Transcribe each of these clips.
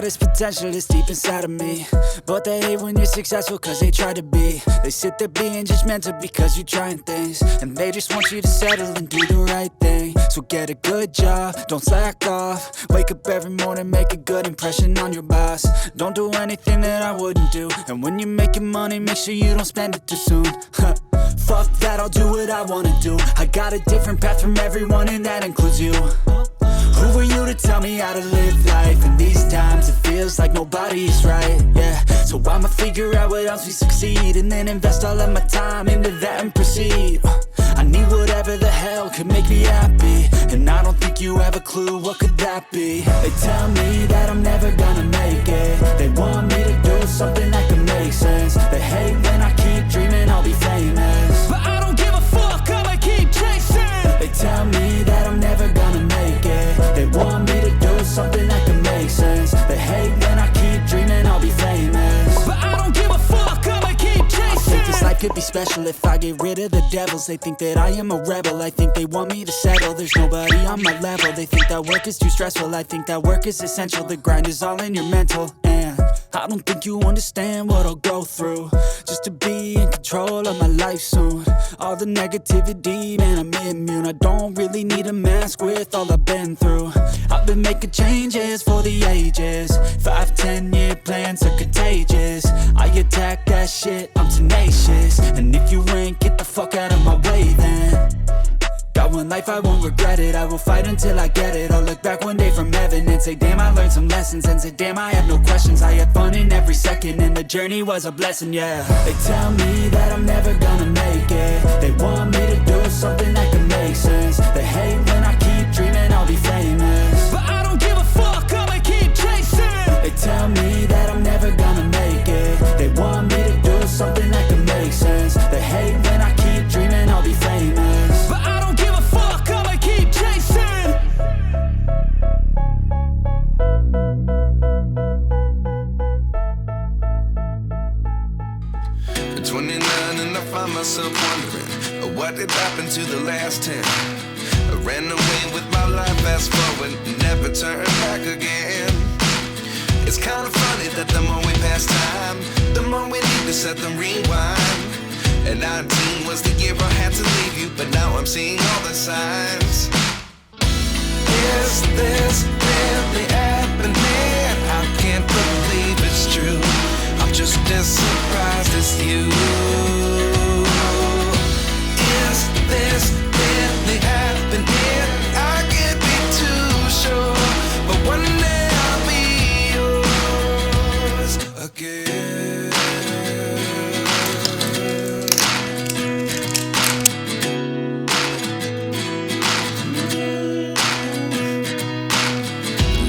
this potential is deep inside of me, but they hate when you're successful cause they try to be. They sit there being judgmental because you're trying things, and they just want you to settle and do the right thing. So get a good job, don't slack off. Wake up every morning, make a good impression on your boss. Don't do anything that I wouldn't do, and when you're making money, make sure you don't spend it too soon. Fuck that, I'll do what I wanna do. I got a different path from everyone, and that includes you. Who are you to tell me how to live life? In these times it feels like nobody's right, yeah. So I'ma figure out what else we succeed, and then invest all of my time into that and proceed. I need whatever the hell could make me happy, and I don't think you have a clue what could that be. They tell me that I'm never gonna make it. They want me to do something that can make sense. They hate when I keep dreaming I'll be famous, but I don't give a fuck, I'ma keep chasing. They tell me that I'm never gonna make it. They want me to do something that can make sense. They hate when I keep dreaming I'll be famous, but I don't give a fuck, I'ma keep chasing. I think this life could be special if I get rid of the devils. They think that I am a rebel, I think they want me to settle. There's nobody on my level, they think that work is too stressful. I think that work is essential, the grind is all in your mental. And I don't think you understand what I'll go through just to be in control of my life soon. All the negativity, man, I'm immune. I don't really need a mask with all I've been through. I've been making changes for the ages. 5-10 year plans are contagious. I attack that shit, I'm tenacious. And if you ain't, get the fuck out of my way then. Got one life, I won't regret it. I will fight until I get it. I'll look back one day from heaven and say, damn, I learned some lessons. And say, damn, I have no questions. I had fun in every second, and the journey was a blessing, yeah. They tell me that I'm never gonna make it. They want me to do something that can make sense. They hate when I keep dreaming I'll be famous, but I don't give a fuck, I'ma keep chasing. They tell me that I'm never gonna make it. They want me to do something that can make sense. They hate when I keep dreaming I'll be famous, but I don't give a fuck, I'ma keep chasing. At 29 and I find myself wondering what did happen to the last 10. I ran away with my life, fast forward, never turn back again. It's kind of funny that the more we pass time, the more we need to set the rewind. And 19 was the year I had to leave you, but now I'm seeing all the signs. Is this really happening? I can't believe it's true. I'm just as surprised as you. Is this really happening? I can't be too sure, but one day I'll be yours again.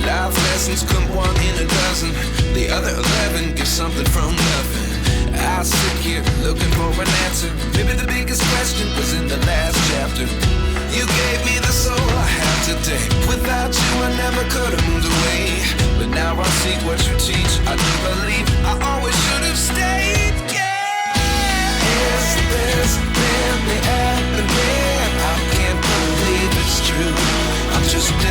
Life lessons come one in a dozen. The other 11 give something from nothing. I sit here looking for an answer. Maybe the biggest question was in the last chapter.